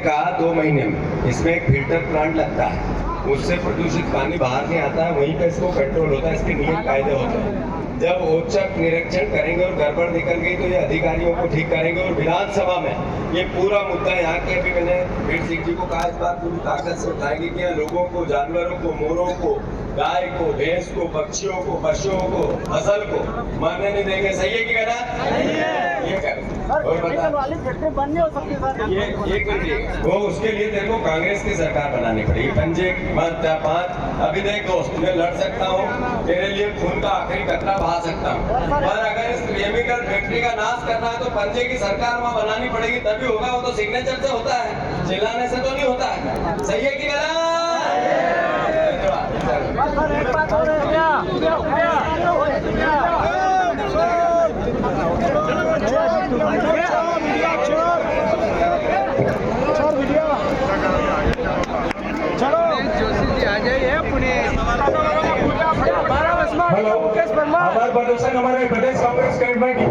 कहा 2 महीने में इसमें एक फिल्टर प्लांट लगता है, उससे प्रदूषित पानी बाहर नहीं आता है, वहीं पे इसको कंट्रोल होता है, इसके नियम कायदे होते हैं। जब औचक निरीक्षण करेंगे और गड़बड़ निकल गई तो ये अधिकारियों को ठीक करेंगे और विधानसभा में ये पूरा मुद्दा यहाँ के अभी मैंने वीर सिंह जी को कहा इस बात पूरी ताकत से उठाएंगे कि यहाँ लोगों को, जानवरों को, मोरों को, गाय को, भैंस को, पक्षियों को, पशुओं को, फसल को मरने नहीं देंगे। सही है कि गलत? ये कर और बता बंद नहीं हो सकती सर। ये करिए वो उसके लिए तेरे को कांग्रेस की सरकार बनानी पड़ेगी। पंजे मत 5 अभी देख दोस्त मैं लड़ सकता हूँ, तेरे लिए खून का आखिरी कतरा बहा सकता हूँ, पर अगर इस केमिकल फैक्ट्री का नाश करना है तो पंजे की सरकार वहाँ बनानी पड़ेगी, तभी होगा। वो तो सिग्नेचर से होता है, चिल्लाने से तो नहीं होता है। सही है कि गलत? एक बात और हेलो, हमारे प्रदर्शन हमारे प्रदेश कांग्रेस कमेटी